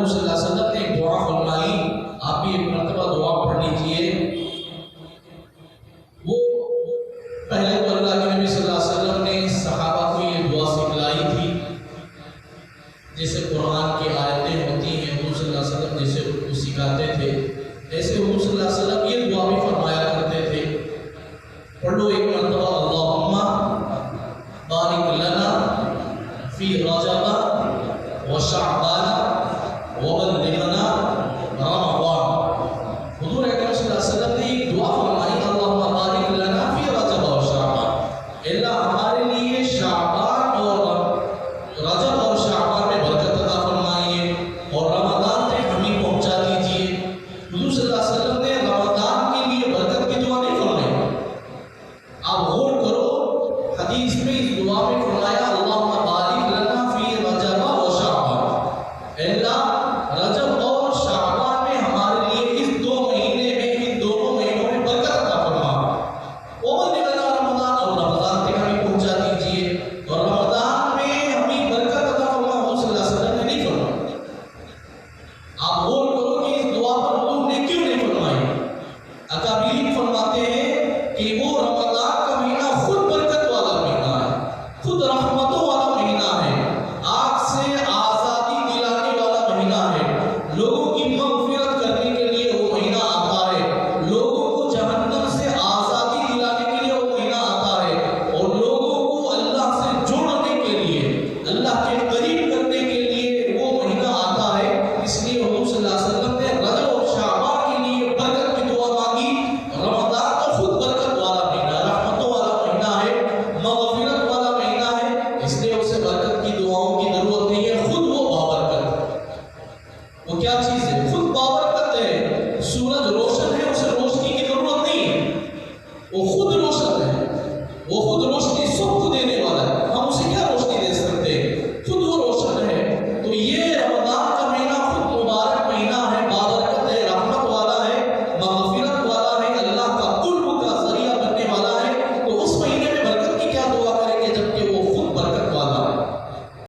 حضور صلی اللہ علیہ وسلم نے ایک دعا فرمائی، آپ بھی ایک مرتبہ دعا پڑھ لیجئے۔ وہ پہلے تو اللہ کے نبی صلی اللہ علیہ وسلم نے صحابہ کو یہ دعا سکھلائی تھی، جیسے قرآن کی آیتیں ہوتی ہیں حضور صلی اللہ علیہ وسلم جیسے ان کو سکھاتے تھے، ایسے حضور صلی اللہ علیہ وسلم یہ دعا بھی فرمایا کرتے تھے۔ پڑھ لو ایک مرتبہ، اللہم بارک لنا فی رجب و شعبان وبلغنا رمضان۔ حضور اکرم صلی اللہ علیہ وسلم نے ایک دعا فرمائی، اللہم بارک لنا فی رجب و شعبان، اللہ ہمارے لیے شعبان اور رجب اور شعبان میں برکت عطا فرمائیے اور رمضان تک ہمیں پہنچا دیجیے۔ حضور صلی اللہ علیہ وسلم نے رمضان کے لیے برکت کی دعا نہیں فرمائی، آپ غور کرو حدیث میں اس دعا میں فرمایا اللہم بارک لنا فی رجب و شعبان، اللہ رجب اور شعبان میں ہمارے لیے اس دو مہینے میں، ان دونوں مہینوں میں برکت عطا فرما، وبلغنا رمضان اور رمضان تک ہمیں پہنچا دیجیے، اور رمضان میں ہمیں برکت عطا فرما حضور صلی اللہ علیہ وسلم نے نہیں فرمایا۔ آپ غور کرو کہ اس دعا پر حضور نے کیوں نہیں فرمائی؟ اکابرین فرماتے ہیں کہ وہ رمضان کا مہینہ خود برکت والا مہینہ ہے، خود رحمتوں والا مہینہ ہے، آگ سے آزادی دلانے والا مہینہ ہے، لوگوں کی مغفرت کرنے کے لیے وہ مہینہ آتا ہے، لوگوں کو جہنم سے آزادی دلانے کے لیے وہ مہینہ آتا ہے، اور لوگوں کو اللہ سے جوڑنے کے لیے، اللہ کے قریب